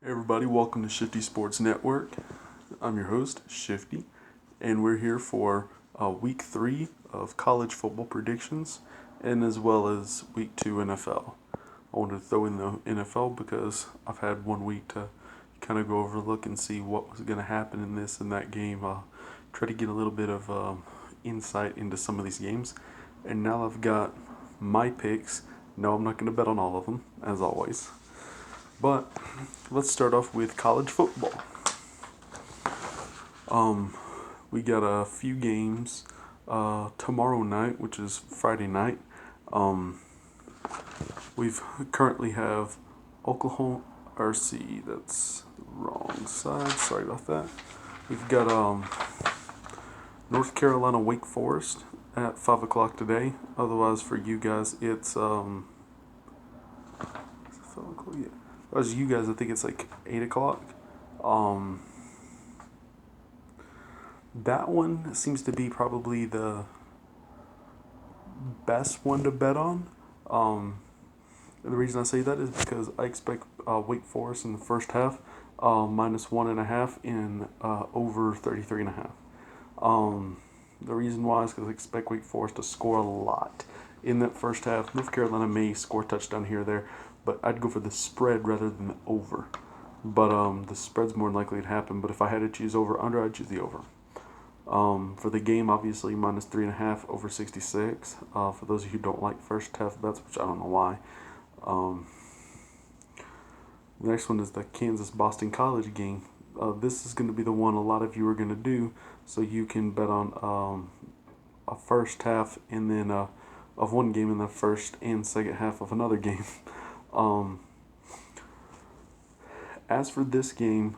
Hey everybody, welcome to Shifty Sports Network. I'm your host, Shifty, and we're here for week 3 of college football predictions and as well as week 2 NFL. I wanted to throw in the NFL because I've had 1 week to kind of go over, look, and see what was going to happen in this and that game. Try to get a little bit of insight into some of these games. And now I've got my picks. No, I'm not going to bet on all of them, as always. But let's start off with college football. We got a few games tomorrow night, which is Friday night. We've currently have Oklahoma RC. That's the wrong side. Sorry about that. We've got North Carolina Wake Forest at 5 o'clock today. Otherwise, for you guys, it's 5 o'clock. Yeah. As you guys, I think it's like 8 o'clock. That one seems to be probably the best one to bet on. The reason I say that is because I expect Wake Forest in the first half, -1.5 in over 33.5. The reason why is because I expect Wake Forest to score a lot in that first half. North Carolina may score a touchdown here or there, but I'd go for the spread rather than the over. But the spread's more likely to happen. But if I had to choose over under, I'd choose the over. For the game, obviously -3.5 over 66. For those of you who don't like first half bets, which I don't know why. The next one is the Kansas-Boston College game. This is going to be the one a lot of you are going to do, so you can bet on a first half and then of one game in the first and second half of another game. As for this game,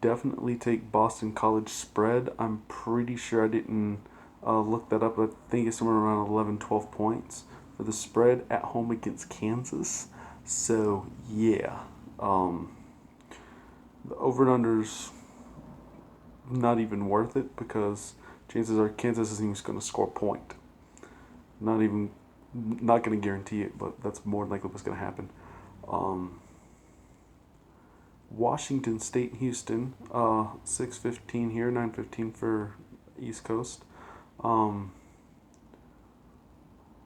definitely take Boston College spread. I'm pretty sure I didn't look that up, but I think it's somewhere around 11, 12 points for the spread at home against Kansas. So, yeah. The over and under's not even worth it because chances are Kansas isn't even going to score a point. Not going to guarantee it, but that's more likely what's going to happen. Washington State, Houston, 6:15 here, 9:15 for East Coast.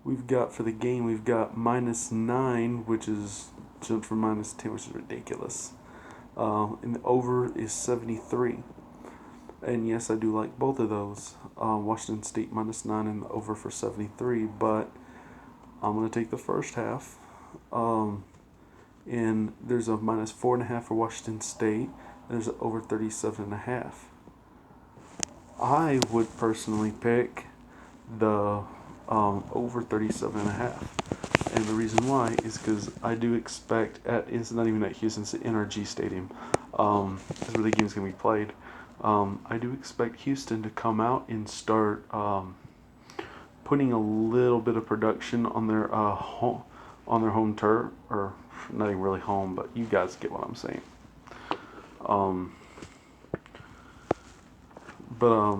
We've got for the game, we've got -9, which is jumped from -10, which is ridiculous. And the over is 73. And yes, I do like both of those. Washington State -9 and the over for 73, but I'm going to take the first half. And there's a -4.5 for Washington State. There's over 37.5. I would personally pick the over 37.5, and the reason why is because I do expect it's not even at Houston, it's the NRG Stadium. That's where the game's gonna be played. I do expect Houston to come out and start putting a little bit of production on their home turf, or not even really home, but you guys get what I'm saying. But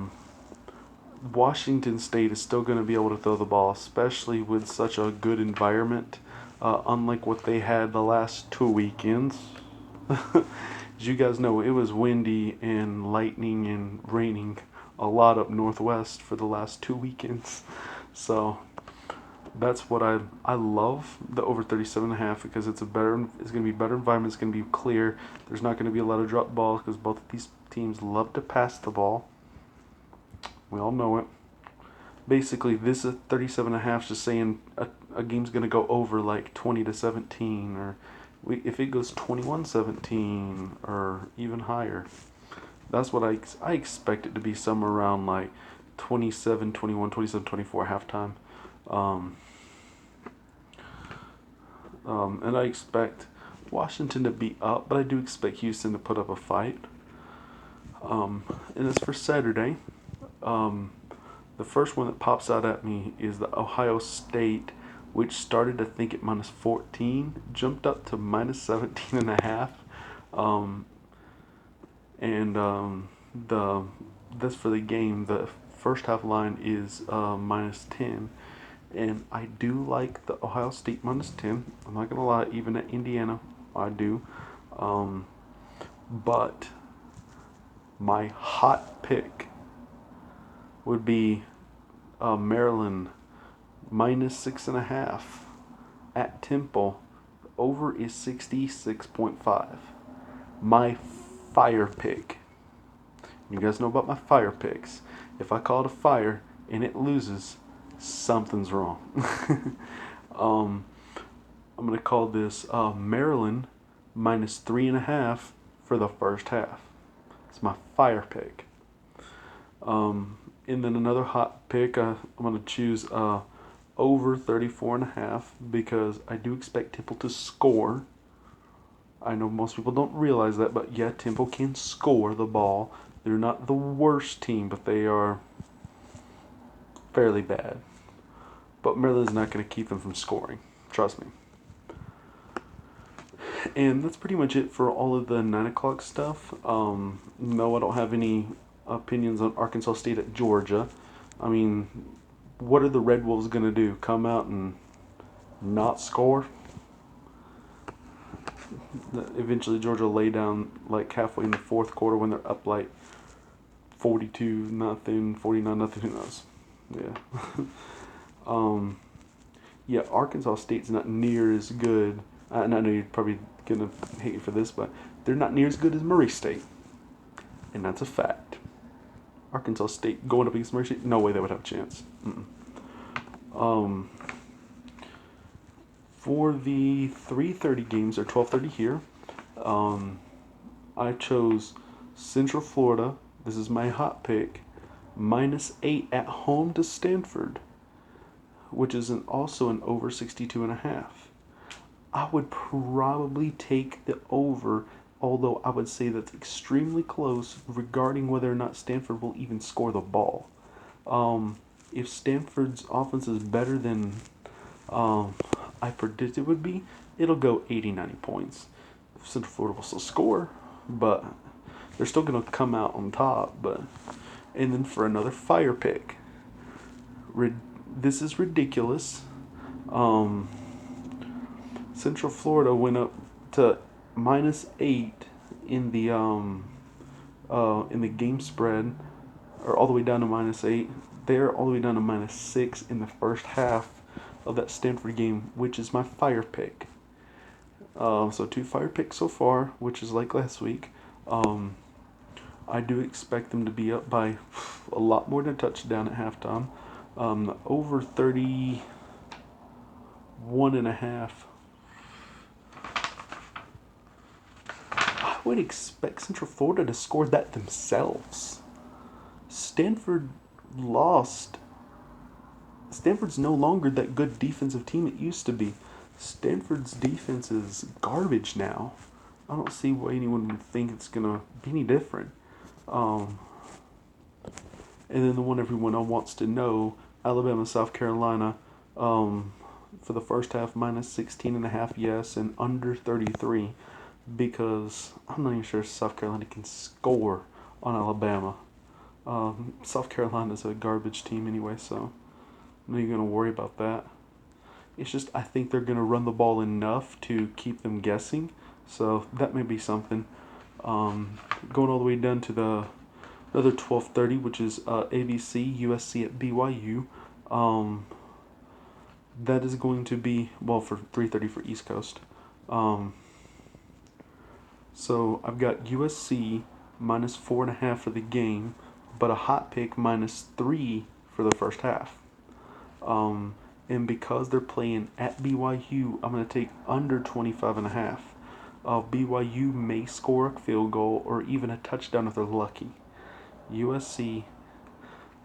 Washington State is still going to be able to throw the ball, especially with such a good environment, unlike what they had the last 2 weekends. As you guys know, it was windy and lightning and raining a lot up northwest for the last 2 weekends. So that's what I love the over 37.5 because it's going to be better environment. It's going to be clear. There's not going to be a lot of drop balls because both of these teams love to pass the ball. We all know it. Basically, this is 37.5 just saying a game's going to go over like 20-17, or if it goes 21-17 or even higher. That's what I expect it to be somewhere around like 27-21, 27-24 halftime. And I expect Washington to be up, but I do expect Houston to put up a fight. And as for Saturday, the first one that pops out at me is the Ohio State, which started, I think, at -14, jumped up to -17.5. That's for the game. The first half line is -10. And I do like the Ohio State -10. I'm not going to lie, even at Indiana, I do. But my hot pick would be Maryland -6.5 at Temple. Over is 66.5. My fire pick. You guys know about my fire picks. If I call it a fire and it loses, something's wrong. um, I'm gonna call this Maryland -3.5 for the first half. It's my fire pick. And then another hot pick, I'm gonna choose over 34.5 because I do expect Temple to score. I know most people don't realize that, but yeah, Temple can score the ball. They're not the worst team, but they are fairly bad. But Maryland's not going to keep them from scoring. Trust me. And that's pretty much it for all of the 9 o'clock stuff. No, I don't have any opinions on Arkansas State at Georgia. I mean, what are the Red Wolves going to do? Come out and not score? Eventually, Georgia lay down like halfway in the fourth quarter when they're up like 42-0, 49-0. Who knows? Yeah. Yeah, Arkansas State's not near as good. And I know you're probably gonna hate me for this, but they're not near as good as Murray State, and that's a fact. Arkansas State going up against Murray State, no way they would have a chance. For the 3:30 games or 12:30 here, I chose Central Florida. This is my hot pick, -8 at home to Stanford, which is also an over 62.5. I would probably take the over, although I would say that's extremely close regarding whether or not Stanford will even score the ball. If Stanford's offense is better than I predict it would be, it'll go 80-90 points. Central Florida will still score, but they're still going to come out on top. And then for another fire pick, this is ridiculous. Central Florida went up to -8 in the game spread, or all the way down to -8. They're all the way down to -6 in the first half of that Stanford game, which is my fire pick. So 2 fire picks so far, which is like last week. I do expect them to be up by a lot more than a touchdown at halftime. Over 31.5. I would expect Central Florida to score that themselves. Stanford lost. Stanford's no longer that good defensive team it used to be. Stanford's defense is garbage now. I don't see why anyone would think it's going to be any different. And then the one everyone wants to know, Alabama, South Carolina, for the first half, -16.5, yes, and under 33, because I'm not even sure South Carolina can score on Alabama. South Carolina's a garbage team anyway, so I'm not even going to worry about that. It's just I think they're going to run the ball enough to keep them guessing, so that may be something. Going all the way down to the another 12:30, which is ABC USC at BYU. That is going to be, well, for 3:30 for East Coast. So I've got USC -4.5 for the game, but a hot pick -3 for the first half. And because they're playing at BYU, I'm going to take under 25.5. BYU may score a field goal or even a touchdown if they're lucky. USC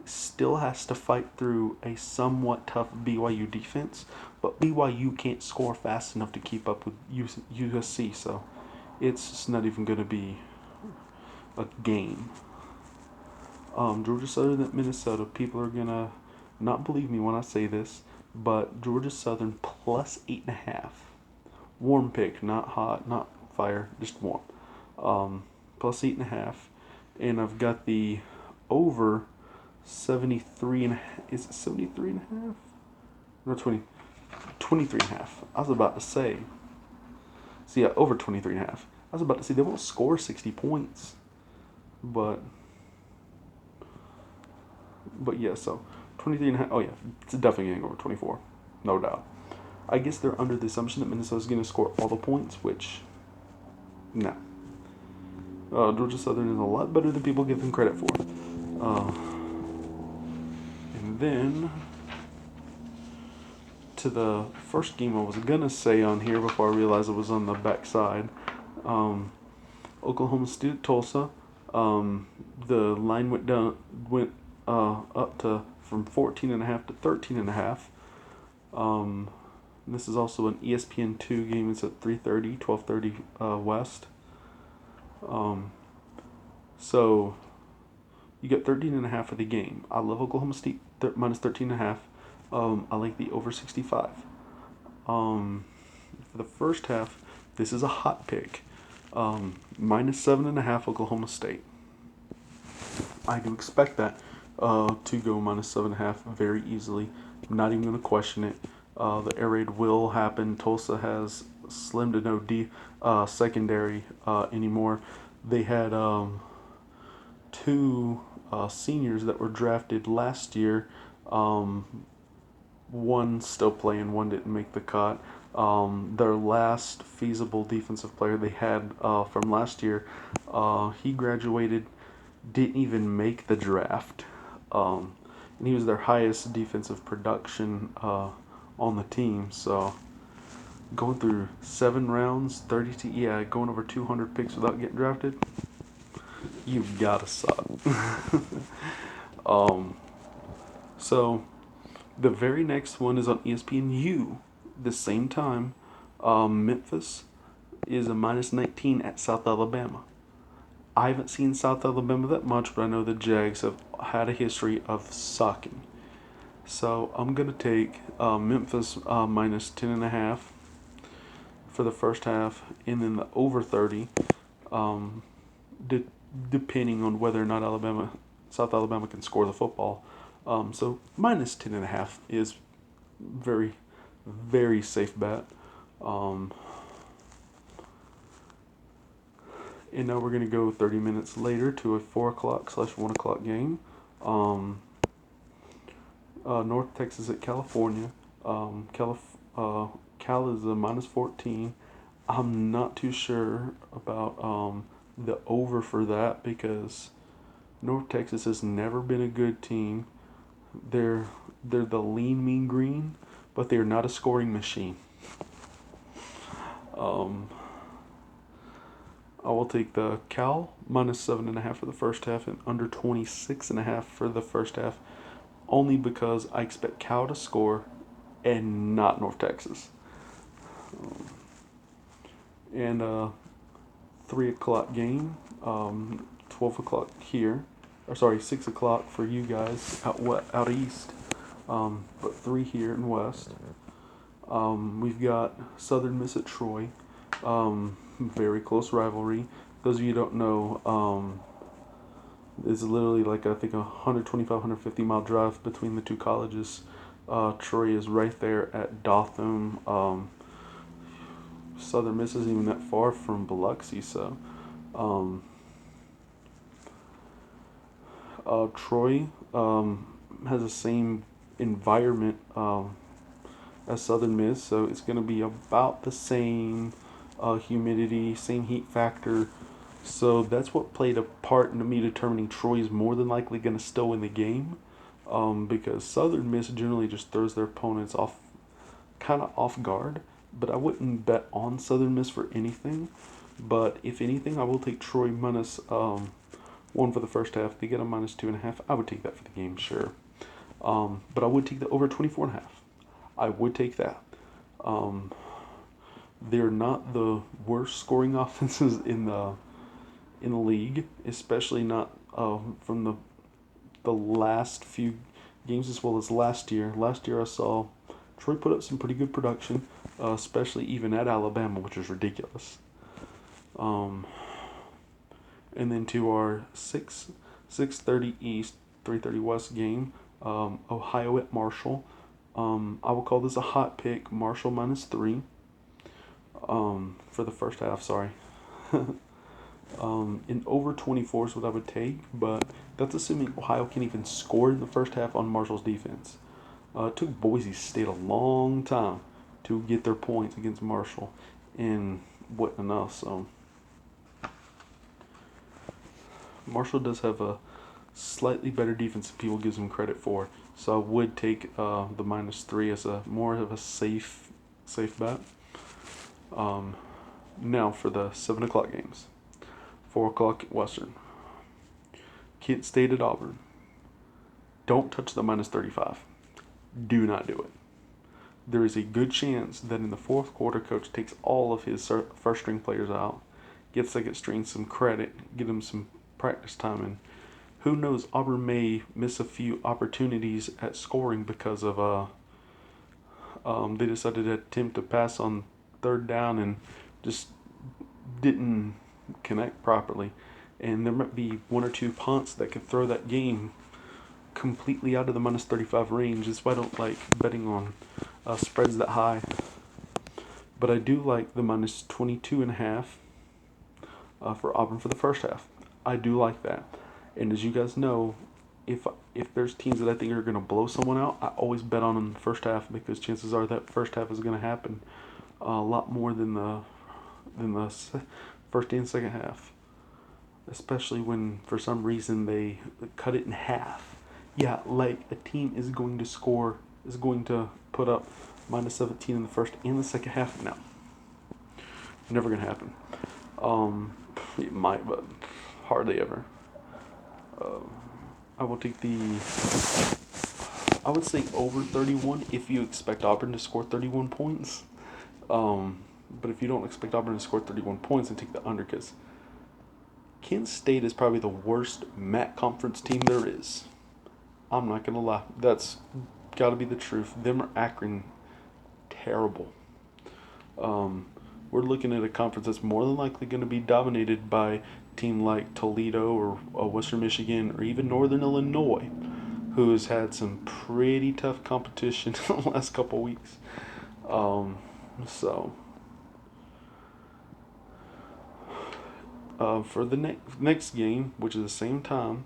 still has to fight through a somewhat tough BYU defense, but BYU can't score fast enough to keep up with USC, so it's just not even going to be a game. Georgia Southern at Minnesota. People are going to not believe me when I say this, but Georgia Southern +8.5. Warm pick, not hot, not fire, just warm. +8.5. And I've got the over 73 and is it 73.5? No, 23.5. I was about to say. So yeah, over 23.5. I was about to say they won't score 60 points, but yeah. So 23 and a half. Oh yeah, it's definitely getting over 24, no doubt. I guess they're under the assumption that Minnesota's going to score all the points, which, no. Georgia Southern is a lot better than people give them credit for. And then to the first game I was gonna say on here before I realized it was on the backside. Oklahoma State Tulsa. The line went up to from 14.5 to 13.5. This is also an ESPN2 game. It's at 3:30, 12:30 West. So you get 13.5 of the game. I love Oklahoma State minus 13.5. I like the over 65. For the first half, this is a hot pick. Minus 7.5 Oklahoma State. I do expect that to go minus 7.5 very easily. I'm not even going to question it. The air raid will happen. Tulsa has slim to no secondary anymore. They had two seniors that were drafted last year. One still playing, one didn't make the cut. Their last feasible defensive player they had from last year, he graduated, didn't even make the draft. And he was their highest defensive production on the team. So going through 7 rounds, going over 200 picks without getting drafted, you gotta suck. So the very next one is on ESPNU. The same time, Memphis is a minus 19 at South Alabama. I haven't seen South Alabama that much, but I know the Jags have had a history of sucking. So I'm gonna take Memphis minus 10.5 for the first half, and then the over 30, depending on whether or not South Alabama can score the football. So minus 10.5 is very, very safe bet. And now we're going to go 30 minutes later to a 4 o'clock/1 o'clock game. North Texas at California. Cal is a minus 14. I'm not too sure about the over for that because North Texas has never been a good team. They're the lean, mean green, but they're not a scoring machine. I will take the Cal minus 7.5 for the first half and under 26.5 for the first half, only because I expect Cal to score and not North Texas. And 3 o'clock game, 12 o'clock here, 6 o'clock for you guys out east, but 3 here in west. We've got Southern Miss at Troy. Very close rivalry. Those of you who don't know, it's literally like I think 125, 150 mile drive between the two colleges. Troy is right there at Dothan. Southern Miss isn't even that far from Biloxi, so Troy has the same environment as Southern Miss, so it's going to be about the same humidity, same heat factor. So that's what played a part in me determining Troy is more than likely going to still win the game, because Southern Miss generally just throws their opponents kind of off guard. But I wouldn't bet on Southern Miss for anything. But if anything, I will take Troy minus 1 for the first half. They get a minus 2.5. I would take that for the game, sure. But I would take the over 24.5. I would take that. They're not the worst scoring offenses in the league, especially not from the last few games as well as last year. Last year I saw Troy put up some pretty good production, especially even at Alabama, which is ridiculous. And then to our 6:30 East, 3:30 West game, Ohio at Marshall. I will call this a hot pick. Marshall minus 3. For the first half. Sorry, In over 24 is what I would take, but that's assuming Ohio can't even score in the first half on Marshall's defense. It took Boise State a long time to get their points against Marshall, and what enough. So Marshall does have a slightly better defense than people gives them credit for. So I would take the -3 as a more of a safe bet. Now for the 7 o'clock games, 4 o'clock Western. Kent State at Auburn. Don't touch the -35. Do not do it. There is a good chance that in the fourth quarter, coach takes all of his first string players out, gets second string some credit, get them some practice time, and who knows, Auburn may miss a few opportunities at scoring because of they decided to attempt to pass on third down and just didn't connect properly. And there might be one or two punts that could throw that game completely out of the -35 range. That's why I don't like betting on spreads that high. But I do like the -22.5 for Auburn for the first half. I do like that. And as you guys know, if there's teams that I think are going to blow someone out, I always bet on them in the first half because chances are that first half is going to happen a lot more than the first and second half. Especially when for some reason they cut it in half. Yeah, like a team is going to put up -17 in the first and the second half. No, never gonna happen. It might, but hardly ever. I will take I would say over 31 if you expect Auburn to score 31 points. But if you don't expect Auburn to score 31 points, then take the under because Kent State is probably the worst MAC conference team there is. I'm not going to lie. That's got to be the truth. Them or Akron, terrible. We're looking at a conference that's more than likely going to be dominated by a team like Toledo or Western Michigan or even Northern Illinois, who has had some pretty tough competition in the last couple weeks. For the next game, which is the same time,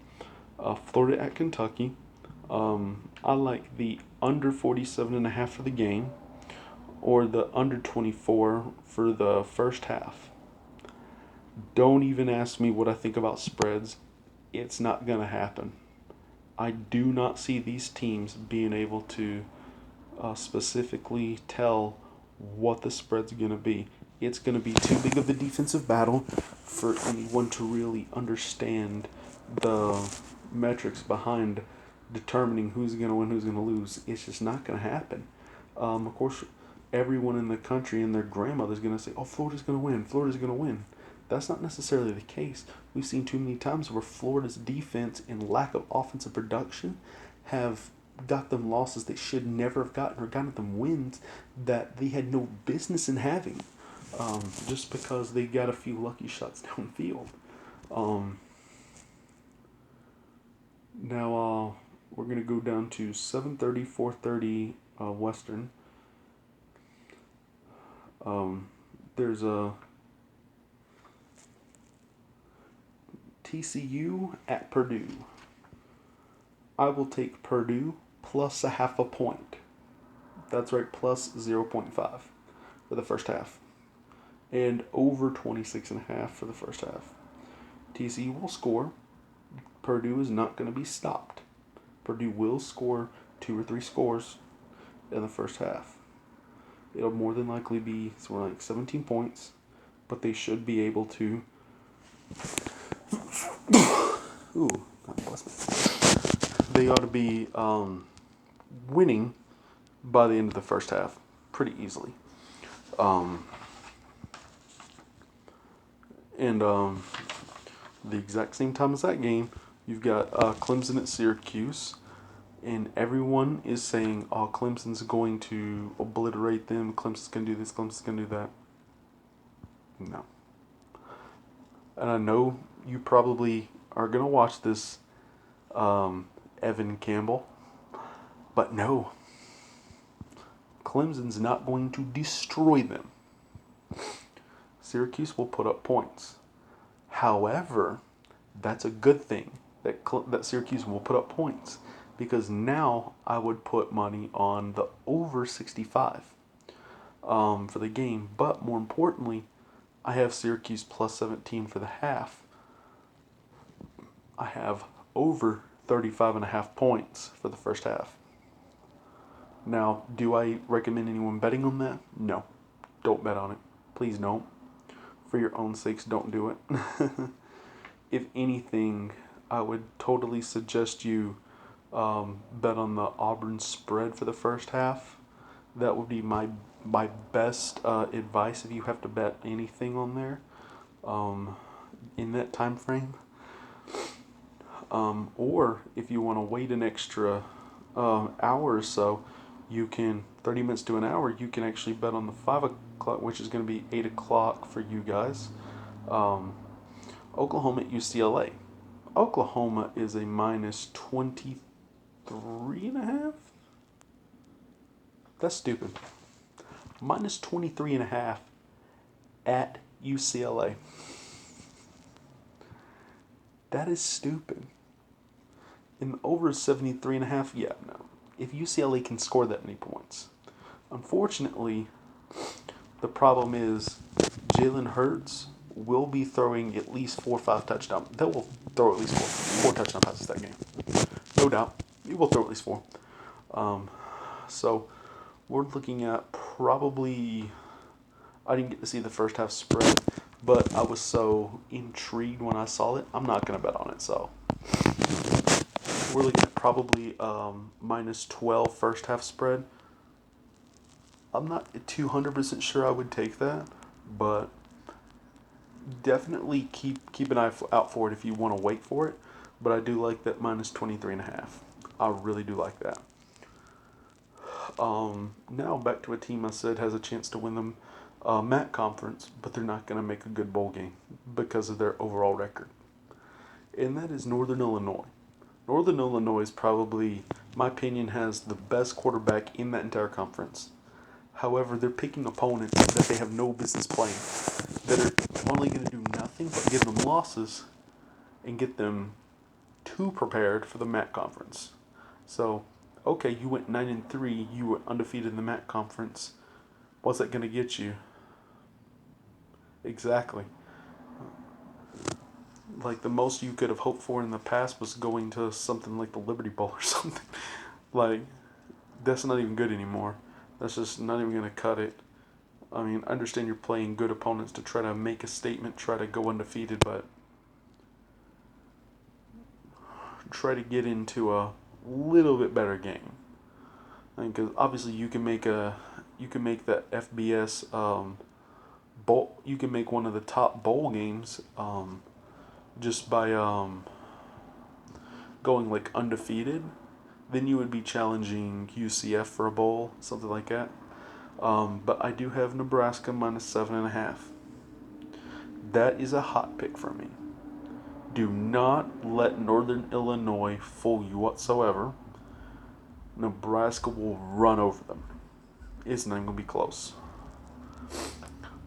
Florida at Kentucky. I like the under 47.5 for the game or the under 24 for the first half. Don't even ask me what I think about spreads. It's not going to happen. I do not see these teams being able to specifically tell what the spread's going to be. It's going to be too big of a defensive battle for anyone to really understand the metrics behind determining who's going to win, who's going to lose. It's just not going to happen. Of course, everyone in the country and their grandmother's going to say, oh, Florida's going to win, Florida's going to win. That's not necessarily the case. We've seen too many times where Florida's defense and lack of offensive production have got them losses they should never have gotten or gotten them wins that they had no business in having, just because they got a few lucky shots downfield. Now we're going to go down to 7:30, 4:30 Western. There's a TCU at Purdue. I will take Purdue plus a half a point. That's right, plus 0.5 for the first half. And over 26.5 for the first half. TCU will score. Purdue is not going to be stopped. Purdue will score 2 or 3 scores in the first half. It'll more than likely be somewhere like 17 points, but they should be able to. Ooh, God bless me. They ought to be winning by the end of the first half pretty easily. And the exact same time as that game, you've got Clemson at Syracuse, and everyone is saying, oh, Clemson's going to obliterate them, Clemson's going to do this, Clemson's going to do that. No. And I know you probably are going to watch this, Evan Campbell, but no. Clemson's not going to destroy them. Syracuse will put up points. However, that's a good thing that Syracuse will put up points, because now I would put money on the over 65 for the game. But more importantly, I have Syracuse plus 17 for the half. I have over 35.5 points for the first half. Now, do I recommend anyone betting on that? No. Don't bet on it. Please don't. For your own sakes, don't do it. If anything, I would totally suggest you bet on the Auburn spread for the first half. That would be my best advice if you have to bet anything on there in that time frame. Or if you want to wait an extra hour or so, you can 30 minutes to an hour. You can actually bet on the 5 o'clock, which is going to be 8 o'clock for you guys. Oklahoma at UCLA. Oklahoma is a minus 23.5. That's stupid. Minus 23.5 at UCLA. That is stupid. And over 73.5, yeah, no. If UCLA can score that many points. Unfortunately, the problem is Jalen Hurts will be throwing at least 4 or 5 touchdowns. They will throw at least four touchdown passes that game. No doubt. He will throw at least 4. So we're looking at probably, I didn't get to see the first half spread, but I was so intrigued when I saw it, I'm not going to bet on it. So we're looking at probably minus 12 first half spread. I'm not 200% sure I would take that, but definitely keep an eye out for it if you want to wait for it. But I do like that minus 23.5. I really do like that. Now back to a team I said has a chance to win the MAC conference, but they're not going to make a good bowl game because of their overall record. And that is Northern Illinois. Northern Illinois is probably, my opinion, has the best quarterback in that entire conference. However, they're picking opponents that they have no business playing, that are only going to do nothing but give them losses and get them too prepared for the MAC conference. So, okay, you went 9-3, you were undefeated in the MAC conference. What's that going to get you? Exactly. Like, the most you could have hoped for in the past was going to something like the Liberty Bowl or something. Like, that's not even good anymore. That's just not even going to cut it. I mean, I understand you're playing good opponents to try to make a statement, try to go undefeated, but try to get into a little bit better game. Because obviously you can make that FBS bowl. You can make one of the top bowl games just by going like undefeated. Then you would be challenging UCF for a bowl, something like that. But I do have Nebraska minus 7.5. That is a hot pick for me. Do not let Northern Illinois fool you whatsoever. Nebraska will run over them. It's not even going to be close.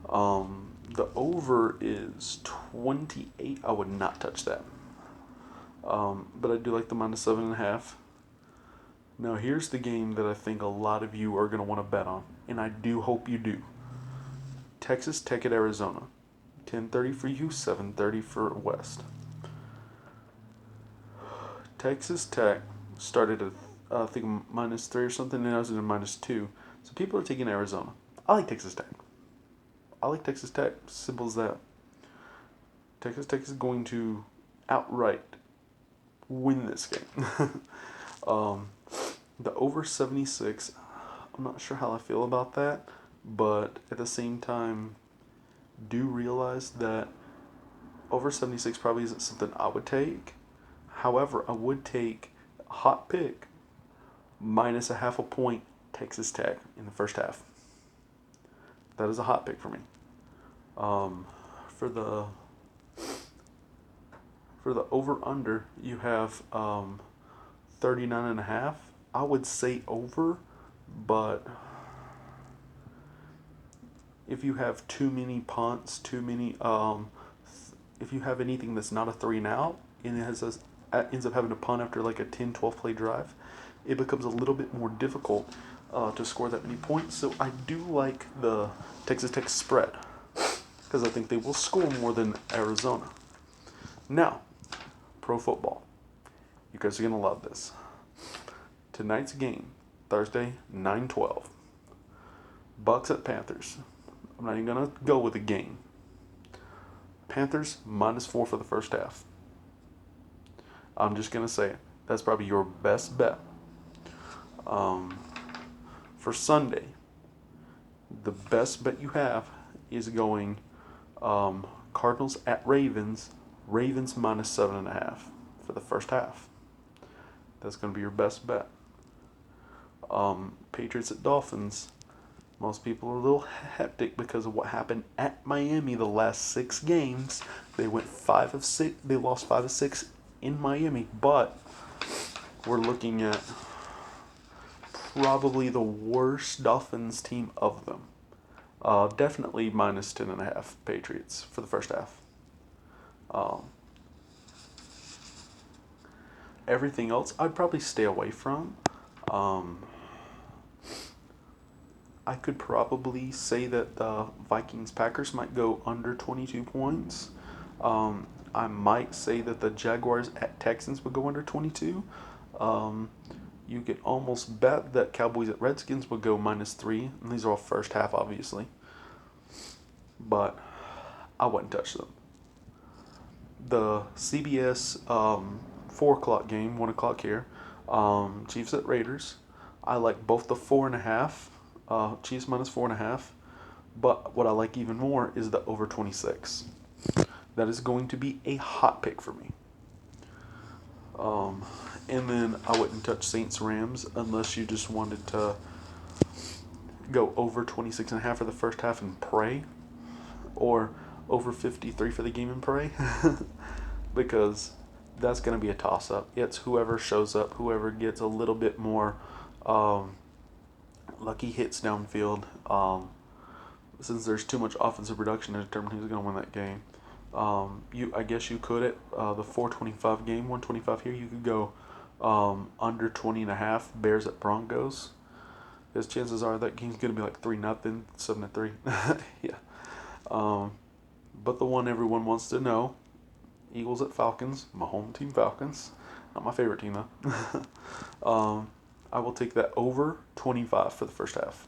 The over is 28. I would not touch that. But I do like the minus 7.5. Now here's the game that I think a lot of you are going to want to bet on, and I do hope you do. Texas Tech at Arizona. 10:30 for you, 7:30 for West. Texas Tech started at I think -3 or something, and I was in a -2. So people are taking Arizona. I like Texas Tech. Simple as that. Texas Tech is going to outright win this game. The over 76, I'm not sure how I feel about that, but at the same time, do realize that over 76 probably isn't something I would take. However, I would take a hot pick minus a half a point Texas Tech in the first half. That is a hot pick for me. For the over-under, you have 39.5. I would say over, but if you have too many punts, if you have anything that's not a 3-and-out, and ends up having to punt after like a 10, 12 play drive, it becomes a little bit more difficult to score that many points. So I do like the Texas Tech spread because I think they will score more than Arizona. Now, pro football. You guys are going to love this. Tonight's game, Thursday, 9/12. Bucks at Panthers. I'm not even going to go with the game. Panthers -4 for the first half. I'm just going to say it. That's probably your best bet. For Sunday, the best bet you have is going Cardinals at Ravens. Ravens -7.5 for the first half. That's going to be your best bet. Patriots at Dolphins. Most people are a little hectic because of what happened at Miami the last 6 games. They went 5 of 6. They lost 5 of 6 in Miami, but we're looking at probably the worst Dolphins team of them. Definitely -10.5 Patriots for the first half. Everything else I'd probably stay away from. I could probably say that the Vikings-Packers might go under 22 points. I might say that the Jaguars at Texans would go under 22. You could almost bet that Cowboys at Redskins would go -3. And these are all first half, obviously. But I wouldn't touch them. The CBS 4 o'clock game, 1 o'clock here, Chiefs at Raiders. I like both the 4.5. Chiefs -4.5, but what I like even more is the over 26. That is going to be a hot pick for me. And then I wouldn't touch Saints Rams unless you just wanted to go over 26.5 for the first half and pray, or over 53 for the game and pray, because that's going to be a toss-up. It's whoever shows up, whoever gets a little bit more lucky hits downfield. Since there's too much offensive production to determine who's going to win that game. I guess you could at the 425 game, 125 here, you could go under 20.5 Bears at Broncos. Because chances are that game's going to be like 3-0, 7-3. Yeah. But the one everyone wants to know, Eagles at Falcons, my home team Falcons. Not my favorite team though. I will take that over 25 for the first half.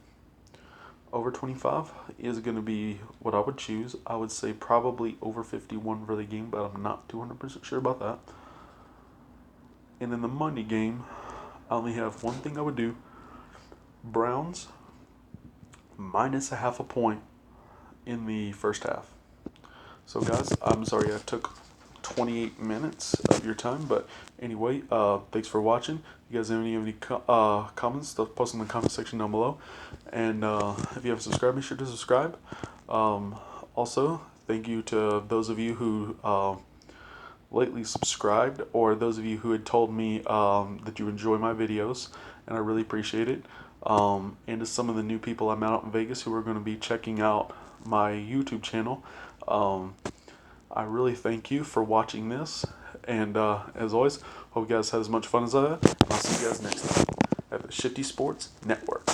Over 25 is going to be what I would choose. I would say probably over 51 for the game, but I'm not 200% sure about that. And in the Monday game, I only have one thing I would do. Browns -0.5 point in the first half. So guys, I'm sorry I took 28 minutes of your time, but anyway, thanks for watching. If you guys have any comments, post in the comment section down below, and if you haven't subscribed, be sure to subscribe. Also, thank you to those of you who lately subscribed, or those of you who had told me that you enjoy my videos, and I really appreciate it. And to some of the new people I met out in Vegas who are going to be checking out my YouTube channel, I really thank you for watching this, and as always, hope you guys had as much fun as I had. I'll see you guys next time at the Shifty Sports Network.